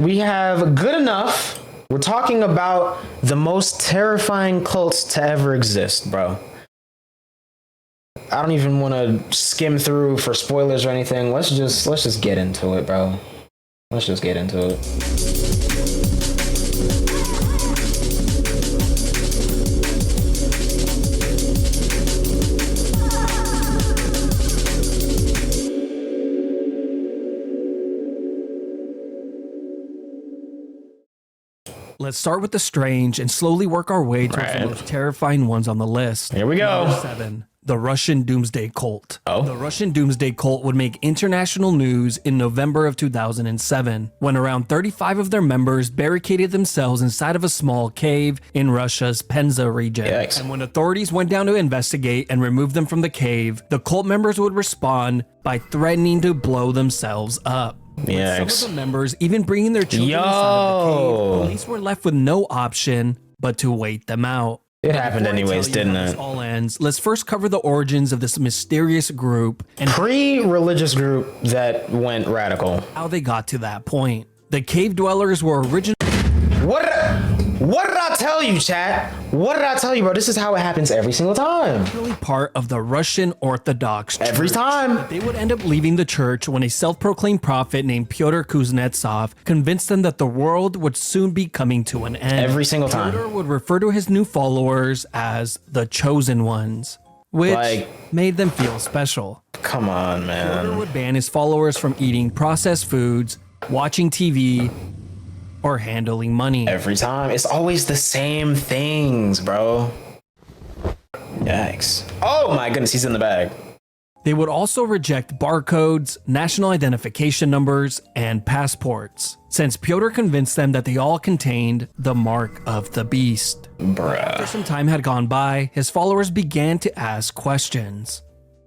We have good enough. We're talking about the most terrifying cults to ever exist, bro. I don't even want to skim through for spoilers or anything. Let's just get into it, bro. Let's just get into it. Let's start with the strange and slowly work our way towards the most terrifying ones on the list. Here we go. Number 7. The Russian Doomsday Cult. Oh. The Russian Doomsday Cult would make international news in November of 2007, when around 35 of their members barricaded themselves inside of a small cave in Russia's Penza region. Yikes. And when authorities went down to investigate and remove them from the cave, the cult members would respond by threatening to blow themselves up. Yikes. With some of the members even bringing their children inside of the cave, police were left with no option but to wait them out. It happened anyways, didn't it? All ends. Let's first cover the origins of this mysterious group and pre-religious group that went radical. How they got to that point. The cave dwellers were originally... What did I tell you, chat? What did I tell you, bro? This is how it happens every single time. Part of the Russian Orthodox Church. Every time. They would end up leaving the church when a self-proclaimed prophet named Pyotr Kuznetsov convinced them that the world would soon be coming to an end. Every single time. Pyotr would refer to his new followers as the chosen ones, which made them feel special. Come on, man. Pyotr would ban his followers from eating processed foods, watching TV, or handling money. Every time. It's always the same things, bro. Yikes. Oh my goodness, he's in the bag. They would also reject barcodes, national identification numbers, and passports, since Pyotr convinced them that they all contained the mark of the beast. Bruh. After some time had gone by, his followers began to ask questions.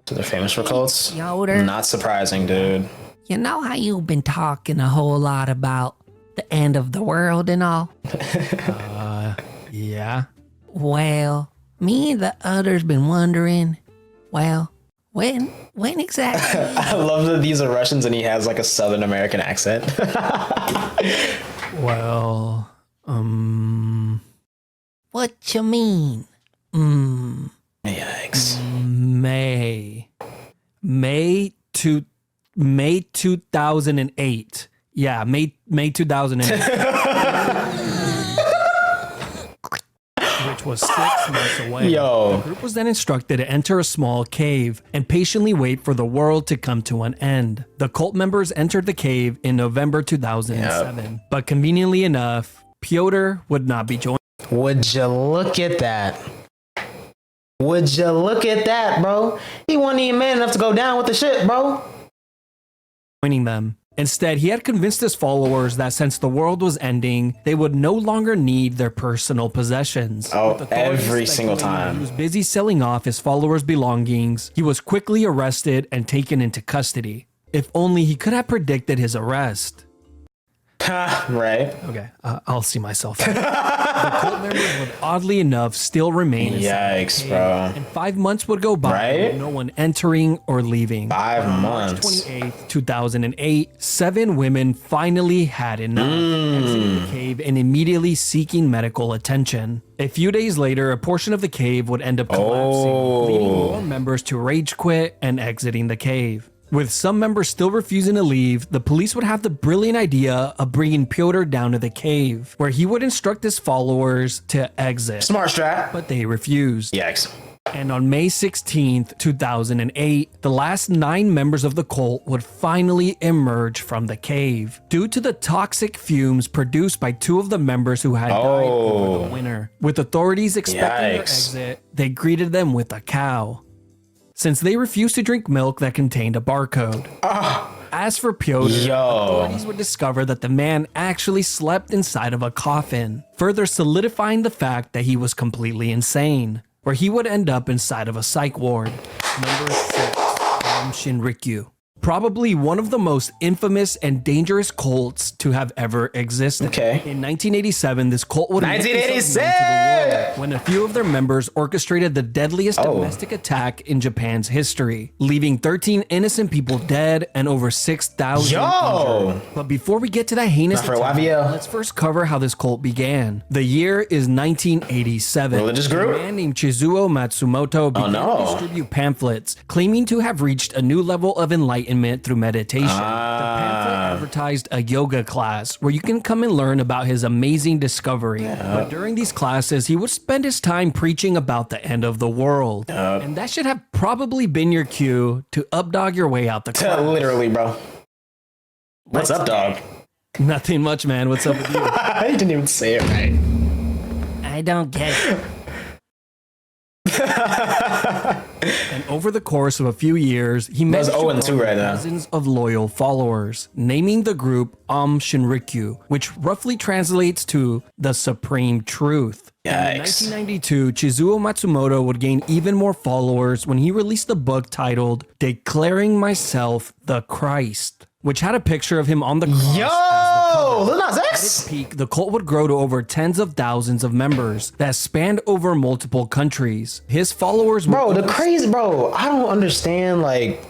So they're famous for cults? Pyotr, Not surprising, dude. you know how you've been talking a whole lot about the end of the world and all? Yeah? Well, me and the others been wondering, well, when exactly? I love that these are Russians and he has like a Southern American accent. Well, What you mean? Yikes. May 2008. Yeah, May 2008. Which was 6 months away. Yo. The group was then instructed to enter a small cave and patiently wait for the world to come to an end. The cult members entered the cave in November 2007. But conveniently enough, Pyotr would not be joining. Would you look at that? Would you look at that, bro? He wasn't even man enough to go down with the shit, bro. Them. Instead, he had convinced his followers that since the world was ending, they would no longer need their personal possessions. Oh, every single time. He was busy selling off his followers' belongings. He was quickly arrested and taken into custody. If only he could have predicted his arrest. Right. Okay, I'll see myself out. The cult members would oddly enough still remain inside Yikes, the cave, bro. and 5 months would go by Right? with no one entering or leaving. 5 March months. 28th, 2008, 7 women finally had enough, exiting the cave and immediately seeking medical attention. A few days later, a portion of the cave would end up collapsing, leading more members to rage quit and exiting the cave. With some members still refusing to leave, the police would have the brilliant idea of bringing Pyotr down to the cave, where he would instruct his followers to exit. Smart strat. But they refused. Yikes. And on May 16th, 2008, the last 9 members of the cult would finally emerge from the cave. Due to the toxic fumes produced by 2 of the members who had died over the winter. With authorities expecting their exit, they greeted them with a cow, since they refused to drink milk that contained a barcode. As for Pyotr, authorities would discover that the man actually slept inside of a coffin, further solidifying the fact that he was completely insane, where he would end up inside of a psych ward. Number 6, Shinrikyo. probably one of the most infamous and dangerous cults to have ever existed. Okay. In 1987, this cult would make themselves known to the 1986! world when a few of their members orchestrated the deadliest domestic attack in Japan's history, leaving 13 innocent people dead and over 6,000 injured. But before we get to that heinous attack, let's first cover how this cult began. The year is 1987. Religious group? A man named Chizuo Matsumoto began to distribute pamphlets, claiming to have reached a new level of enlightenment through meditation. The pamphlet advertised a yoga class where you can come and learn about his amazing discovery. But during these classes, he would spend his time preaching about the end of the world. And that should have probably been your cue to updog your way out the class. Literally, bro. What's up, dog? Nothing much, man. What's up with you? I didn't even say it right. I don't get it. And over the course of a few years, he managed to grow dozens of loyal followers, naming the group Shinrikyo, which roughly translates to the Supreme Truth. In 1992, Chizuo Matsumoto would gain even more followers when he released a book titled Declaring Myself the Christ, which had a picture of him on the cross. Lil Nas X? At its peak, the cult would grow to over tens of thousands of members that spanned over multiple countries. His followers I don't understand, like,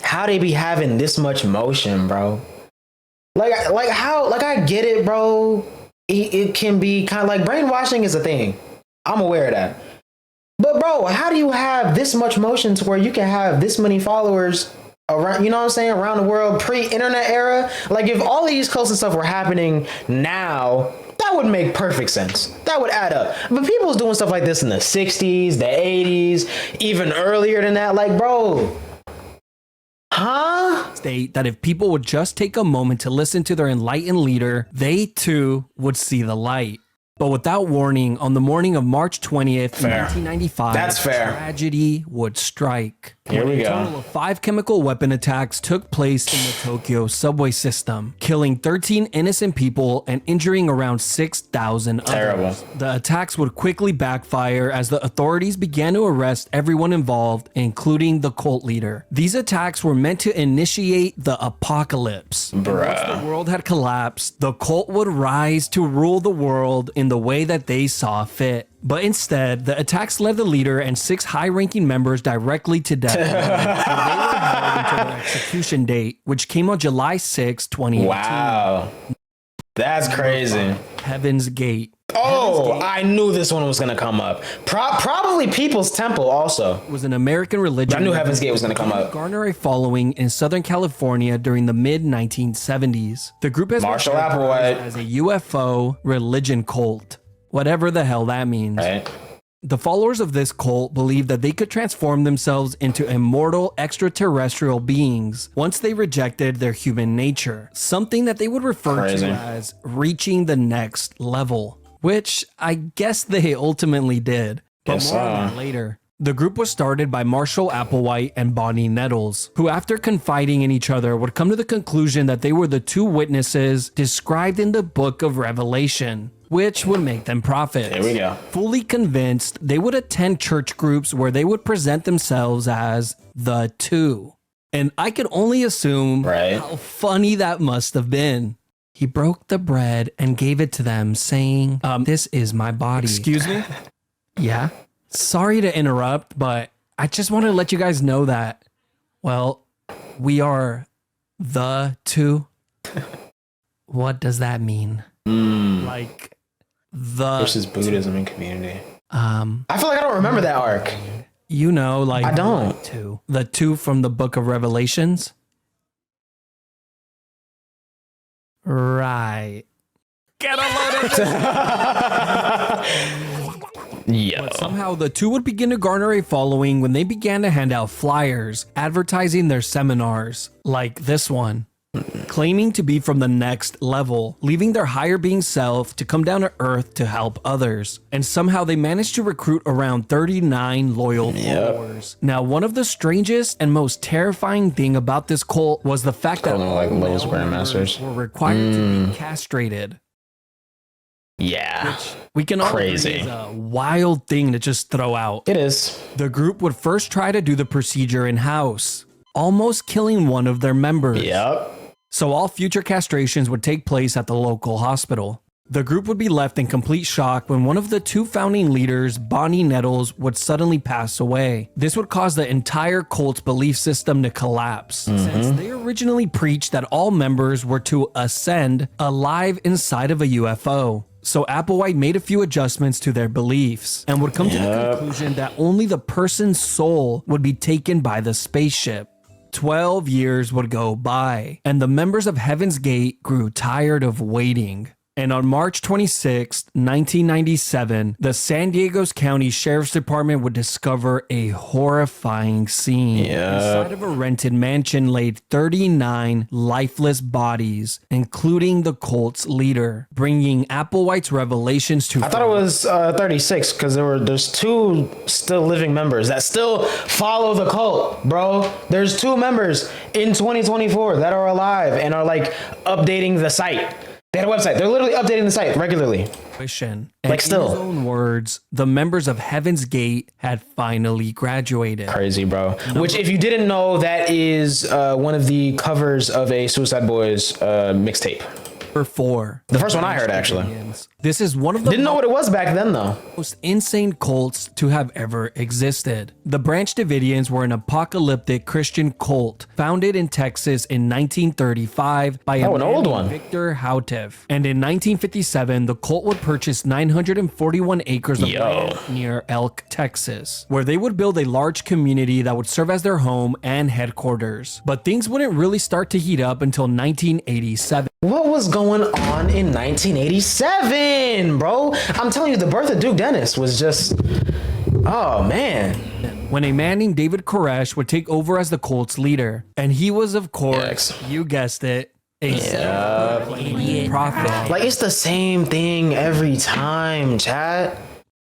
how they be having this much motion, bro. Like I get it, bro. It can be kind of like brainwashing is a thing. I'm aware of that. But, bro, how do you have this much motion to where you can have this many followers around, you know what I'm saying, around the world, pre-internet era? Like, if all of these cults and stuff were happening now, that would make perfect sense. That would add up. But people was doing stuff like this in the 60s, the 80s, even earlier than that. Like, bro, state that if people would just take a moment to listen to their enlightened leader, they too would see the light. But without warning, on the morning of March 20th, 1995, tragedy would strike. Here we go. A total of 5 chemical weapon attacks took place in the Tokyo subway system, killing 13 innocent people and injuring around 6,000 others. The attacks would quickly backfire as the authorities began to arrest everyone involved, including the cult leader. These attacks were meant to initiate the apocalypse. Once the world had collapsed, the cult would rise to rule the world in the way that they saw fit. But instead, the attacks led the leader and 6 high-ranking members directly to death. And they were held until their execution date, which came on July 6, 2018. Wow. That's crazy. Heaven's Gate. I knew this one was going to come up. Probably People's Temple also. Was an American religion. I knew Heaven's Gate was going to come up. Garner a following in Southern California during the mid-1970s. The group has been characterized as a UFO religion cult. Whatever the hell that means. Right. The followers of this cult believed that they could transform themselves into immortal extraterrestrial beings once they rejected their human nature, something that they would refer to as reaching the next level, which I guess they ultimately did, but more on that later. The group was started by Marshall Applewhite and Bonnie Nettles, who after confiding in each other would come to the conclusion that they were the 2 witnesses described in the book of Revelation, which would make them prophets. There we go. Fully convinced, they would attend church groups where they would present themselves as the 2. And I could only assume how funny that must have been. He broke the bread and gave it to them, saying, this is my body. Excuse me? Yeah? Sorry to interrupt, but I just want to let you guys know that, well, we are the 2. What does that mean? Like the versus Buddhism and community. I feel like I don't remember that arc. You know, like I don't. The 2 from the book of Revelations. Right. Get a load of this. But somehow the 2 would begin to garner a following when they began to hand out flyers advertising their seminars, like this one, claiming to be from the next level, leaving their higher being self to come down to earth to help others. And somehow they managed to recruit around 39 loyal followers. Now, one of the strangest and most terrifying thing about this cult was the fact that all members were required to be castrated. Yeah. Which we can all agree is a wild thing to just throw out. It is. The group would first try to do the procedure in-house, almost killing one of their members. Yep. So all future castrations would take place at the local hospital. The group would be left in complete shock when one of the two founding leaders, Bonnie Nettles, would suddenly pass away. This would cause the entire cult's belief system to collapse, since they originally preached that all members were to ascend alive inside of a UFO. So Applewhite made a few adjustments to their beliefs and would come to the conclusion that only the person's soul would be taken by the spaceship. 12 years would go by, and the members of Heaven's Gate grew tired of waiting. And on March 26, 1997, the San Diego County Sheriff's Department would discover a horrifying scene. Inside of a rented mansion laid 39 lifeless bodies, including the cult's leader, bringing Applewhite's revelations to... I thought it was 36 because there's two still living members that still follow the cult, bro. There's two members in 2024 that are alive and are like updating the site. They had a website. They're literally updating the site regularly. And like still. In his own words, the members of Heaven's Gate had finally graduated. Crazy, bro. Which, if you didn't know, that is one of the covers of a Suicide Boys mixtape. Number 4. The first one I heard, actually. This is one of the Didn't know what it was back then, though. most insane cults to have ever existed. The Branch Davidians were an apocalyptic Christian cult founded in Texas in 1935 by an old one. Victor Houteff. And in 1957, the cult would purchase 941 acres of land near Elk, Texas, where they would build a large community that would serve as their home and headquarters. But things wouldn't really start to heat up until 1987. What was going on in 1987, bro? I'm telling you, the birth of Duke Dennis was just... Oh, man. When a man named David Koresh would take over as the cult's leader. And he was, of course, you guessed it, a self-proclaimed prophet. Like, it's the same thing every time, chat.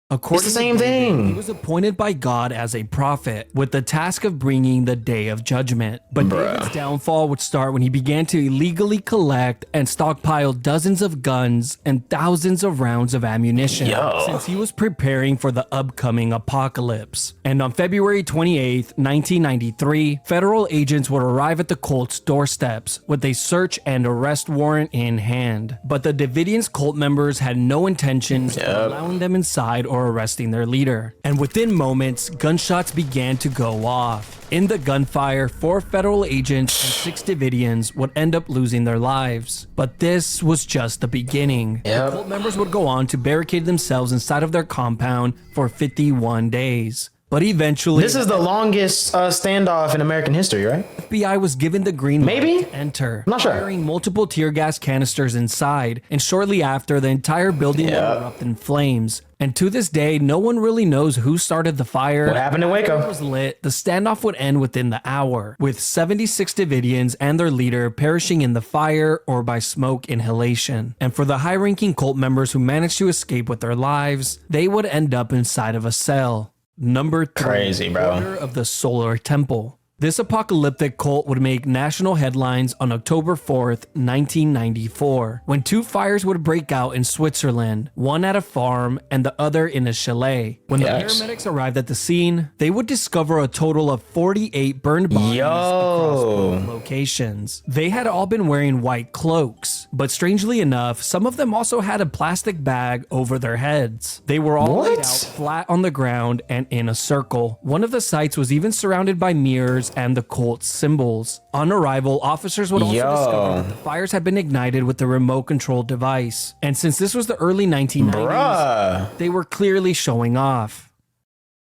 According it's the same to David, thing. He was appointed by God as a prophet with the task of bringing the day of judgment. But David's downfall would start when he began to illegally collect and stockpile dozens of guns and thousands of rounds of ammunition, since he was preparing for the upcoming apocalypse. And on February 28, 1993, federal agents would arrive at the cult's doorsteps with a search and arrest warrant in hand. But the Davidians cult members had no intentions of allowing them inside or arresting their leader. And within moments, gunshots began to go off. In the gunfire, 4 federal agents and 6 Davidians would end up losing their lives. But this was just the beginning. The cult members would go on to barricade themselves inside of their compound for 51 days. But eventually... This is the longest standoff in American history, right? FBI was given the green light to enter, I'm not sure. firing multiple tear gas canisters inside, and shortly after, the entire building would erupt in flames. And to this day, no one really knows who started the fire. What happened in Waco? After it was lit, the standoff would end within the hour, with 76 Davidians and their leader perishing in the fire or by smoke inhalation. And for the high-ranking cult members who managed to escape with their lives, they would end up inside of a cell. Number 3, Crazy, bro. Order of the Solar Temple. This apocalyptic cult would make national headlines on October 4th, 1994, when 2 fires would break out in Switzerland, one at a farm and the other in a chalet. When the paramedics arrived at the scene, they would discover a total of 48 burned bodies across both locations. They had all been wearing white cloaks, but strangely enough, some of them also had a plastic bag over their heads. They were all laid out flat on the ground and in a circle. One of the sites was even surrounded by mirrors and the cult's symbols. On arrival, officers would also discover that the fires had been ignited with the remote control device. And since this was the early 1990s, they were clearly showing off.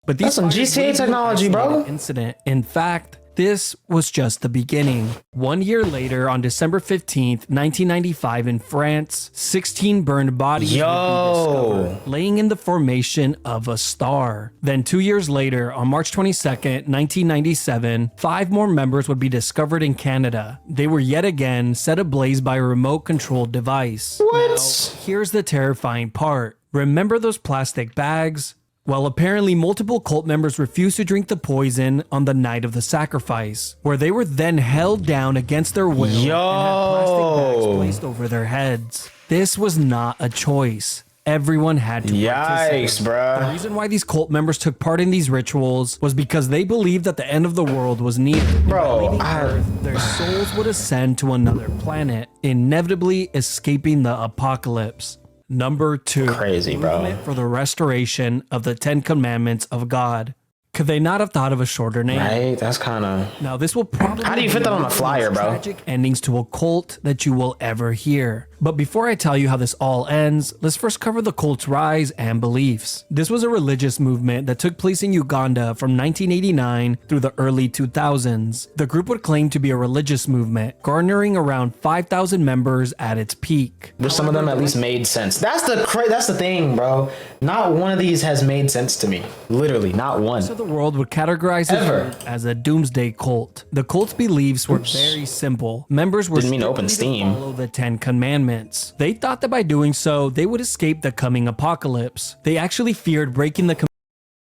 But these That's some GTA technology, bro. Incident. In fact, this was just the beginning. 1 year later, on December 15th, 1995 in France, 16 burned bodies would be discovered, laying in the formation of a star. Then 2 years later, on March 22nd, 1997, 5 more members would be discovered in Canada. They were yet again set ablaze by a remote-controlled device. Now, here's the terrifying part. Remember those plastic bags? Well, apparently multiple cult members refused to drink the poison on the night of the sacrifice, where they were then held down against their will and had plastic bags placed over their heads. This was not a choice. everyone had to participate. Yikes, The bruh. reason why these cult members took part in these rituals was because they believed that the end of the world was near. And by Bro, leaving Earth, their souls would ascend to another planet, inevitably escaping the apocalypse. Number 2. Crazy, bro. Movement for the restoration of the 10 Commandments of God. Could they not have thought of a shorter name? Right? That's kind of... Now, this will probably How do you fit be that on one a of the flyer, most bro? tragic endings to a cult that you will ever hear. But before I tell you how this all ends, let's first cover the cult's rise and beliefs. This was a religious movement that took place in Uganda from 1989 through the early 2000s. The group would claim to be a religious movement, garnering around 5,000 members at its peak. There's some of them at least made sense. That's the thing, bro. Not one of these has made sense to me. Literally, not one. So the world would categorize it Ever. as a doomsday cult. The cult's beliefs were very simple. Members were Didn't mean to open strictly Steam. follow the 10 Commandments. They thought that by doing so, they would escape the coming apocalypse. They actually feared breaking the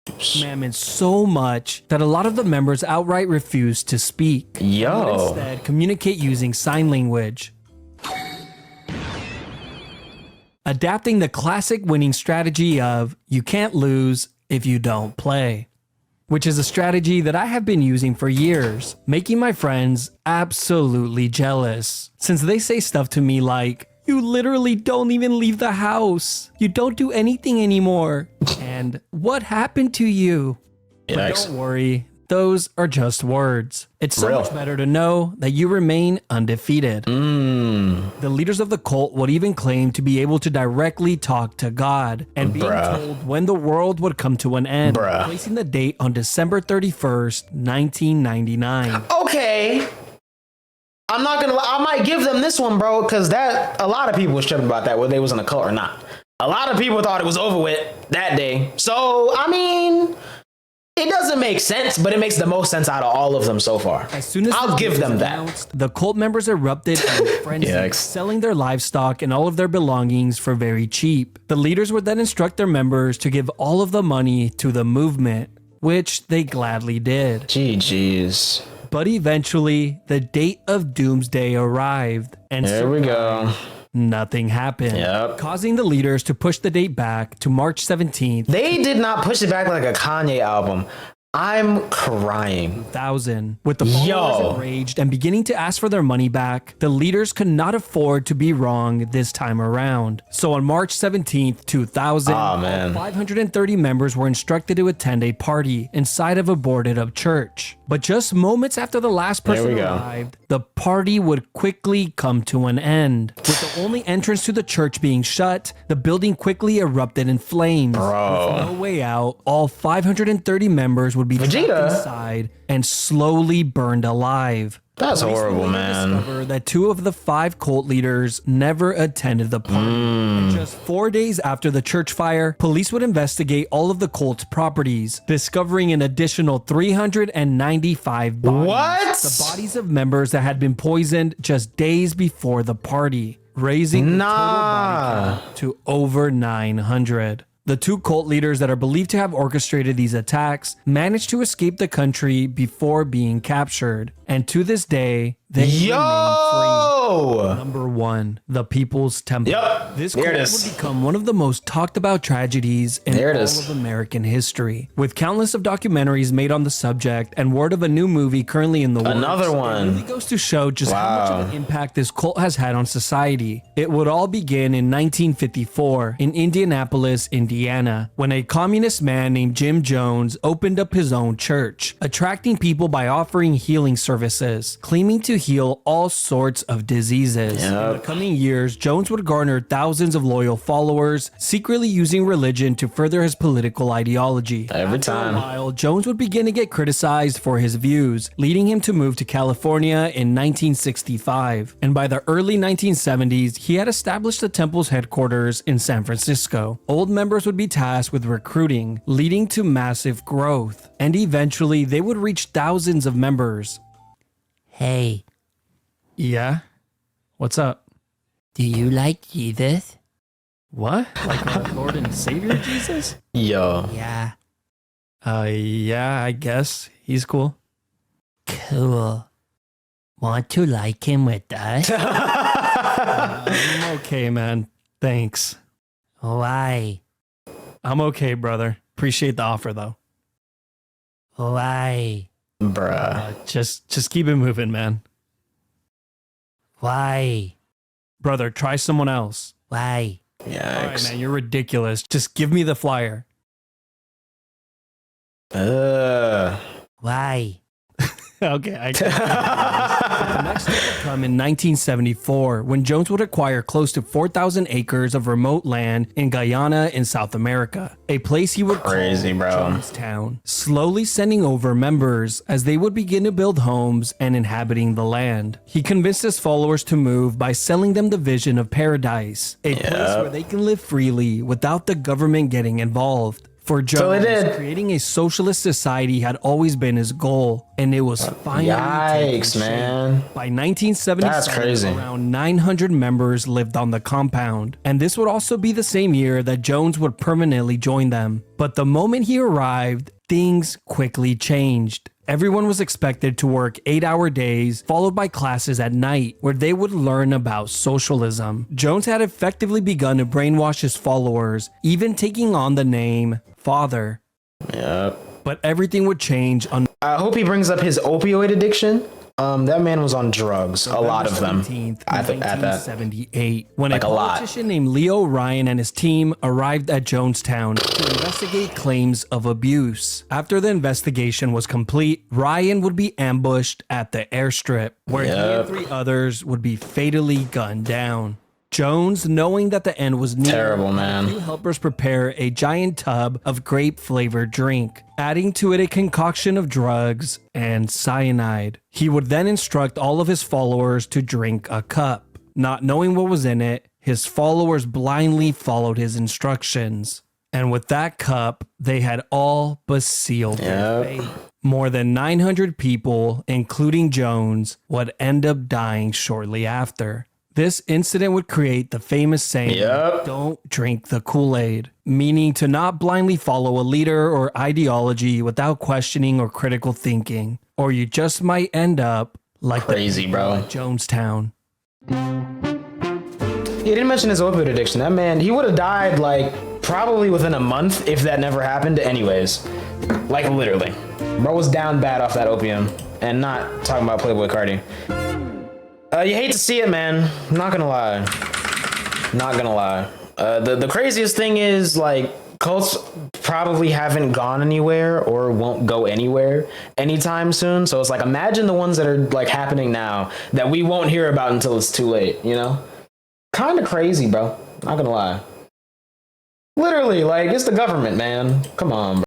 commandments so much that a lot of the members outright refused to speak. They would Yo. instead communicate using sign language. Adapting the classic winning strategy of you can't lose if you don't play, which is a strategy that I have been using for years, making my friends absolutely jealous, since they say stuff to me like, "You literally don't even leave the house. You don't do anything anymore." And "What happened to you?" But Yikes. don't worry, those are just words. It's so Real. much better to know that you remain undefeated. The leaders of the cult would even claim to be able to directly talk to God and being Bruh. told when the world would come to an end, Bruh. placing the date on December 31st, 1999. Okay. I'm not gonna lie. I might give them this one, bro, because that a lot of people was tripping about that, whether they was in a cult or not. A lot of people thought it was over with that day. So, I mean, it doesn't make sense, but it makes the most sense out of all of them so far. As soon as I'll the give news them was that. announced, the cult members erupted in a frenzy, Yikes. selling their livestock and all of their belongings for very cheap. The leaders would then instruct their members to give all of the money to the movement, which they gladly did. GG's. But eventually, the date of doomsday arrived, and There we go. nothing happened, Yep. causing the leaders to push the date back to March 17th, They did not push it back like a Kanye album. I'm crying. 2000. With the followers Yo. enraged and beginning to ask for their money back, the leaders could not afford to be wrong this time around. So on March 17th, 2000, Aw, all man. 530 members were instructed to attend a party inside of a boarded up church. But just moments after the last person we go. arrived, the party would quickly come to an end. With the only entrance to the church being shut, the building quickly erupted in flames. Bro. With no way out, all 530 members would be trapped Vegeta. inside and slowly burned alive. That's Police would horrible, later man. discover that 2 of the 5 cult leaders never attended the party. And just 4 days after the church fire, police would investigate all of the cult's properties, discovering an additional 395 bodies. What? The bodies of members that had been poisoned just days before the party, raising the total body count to over 900. The 2 cult leaders that are believed to have orchestrated these attacks managed to escape the country before being captured. And to this day, they remain free. Yo! Number 1, the People's Temple. Yup, This there cult it is. would become one of the most talked about tragedies in There it all is. of American history. With countless of documentaries made on the subject and word of a new movie currently in the works, Another it one. really goes to show just how much Wow. of an impact this cult has had on society. It would all begin in 1954 in Indianapolis, Indiana, when a communist man named Jim Jones opened up his own church, attracting people by offering healing services, claiming to heal all sorts of diseases. In the coming years, Jones would garner thousands of loyal followers, secretly using religion to further his political ideology. Every After time. a while, Jones would begin to get criticized for his views, leading him to move to California in 1965. And by the early 1970s, he had established the temple's headquarters in San Francisco. Old members would be tasked with recruiting, leading to massive growth. And eventually, they would reach thousands of members. Hey, Yeah? What's up? do you like Jesus? What? Like our Lord and Savior Jesus? Yo. Yeah, Yeah, I guess. He's cool. cool. Want to like him with us? I'm okay, man. Thanks. Why? I'm okay, brother. Appreciate the offer, though. Why? Bruh. Just keep it moving, man. Why? Brother, try someone else. Why? All right, Yikes. man, you're ridiculous. Just give me the flyer. Why? Okay, I The next step would come in 1974 when Jones would acquire close to 4,000 acres of remote land in Guyana in South America, a place he would Crazy, call bro. Jonestown, slowly sending over members as they would begin to build homes and inhabiting the land. He convinced his followers to move by selling them the vision of paradise, a place where they can live freely without the government getting involved. For Jones, creating a socialist society had always been his goal, and it was finally taking Yikes, shape. man. By 1977, That's crazy. around 900 members lived on the compound, and this would also be the same year that Jones would permanently join them. But the moment he arrived, things quickly changed. Everyone was expected to work 8-hour days, followed by classes at night, where they would learn about socialism. Jones had effectively begun to brainwash his followers, even taking on the name Father. Yep. But everything would change on I hope he brings up his opioid addiction. That man was on drugs, a lot of them. 17th, At that. 1978, when Like a a lot. politician named Leo Ryan and his team arrived at Jonestown to investigate claims of abuse. After the investigation was complete, Ryan would be ambushed at the airstrip, where he and 3 others would be fatally gunned down. Jones, knowing that the end was near, Terrible, had man. a few helpers prepare a giant tub of grape-flavored drink, adding to it a concoction of drugs and cyanide. He would then instruct all of his followers to drink a cup. Not knowing what was in it, his followers blindly followed his instructions. And with that cup, they had all but sealed their fate. More than 900 people, including Jones, would end up dying shortly after. This incident would create the famous saying, "Don't drink the Kool-Aid," meaning to not blindly follow a leader or ideology without questioning or critical thinking, or you just might end up like Crazy, the people bro. at Jonestown. He didn't mention his opioid addiction. That man, he would have died like probably within a month if that never happened anyways. Like literally. Bro was down bad off that opium. And not talking about Playboy Cardi. You hate to see it, man. Not gonna lie. Not gonna lie. The craziest thing is, like, cults probably haven't gone anywhere or won't go anywhere anytime soon. So it's like, imagine the ones that are like happening now that we won't hear about until it's too late, you know? Kind of crazy, bro. Not gonna lie. Literally, like, it's the government, man. Come on, bro.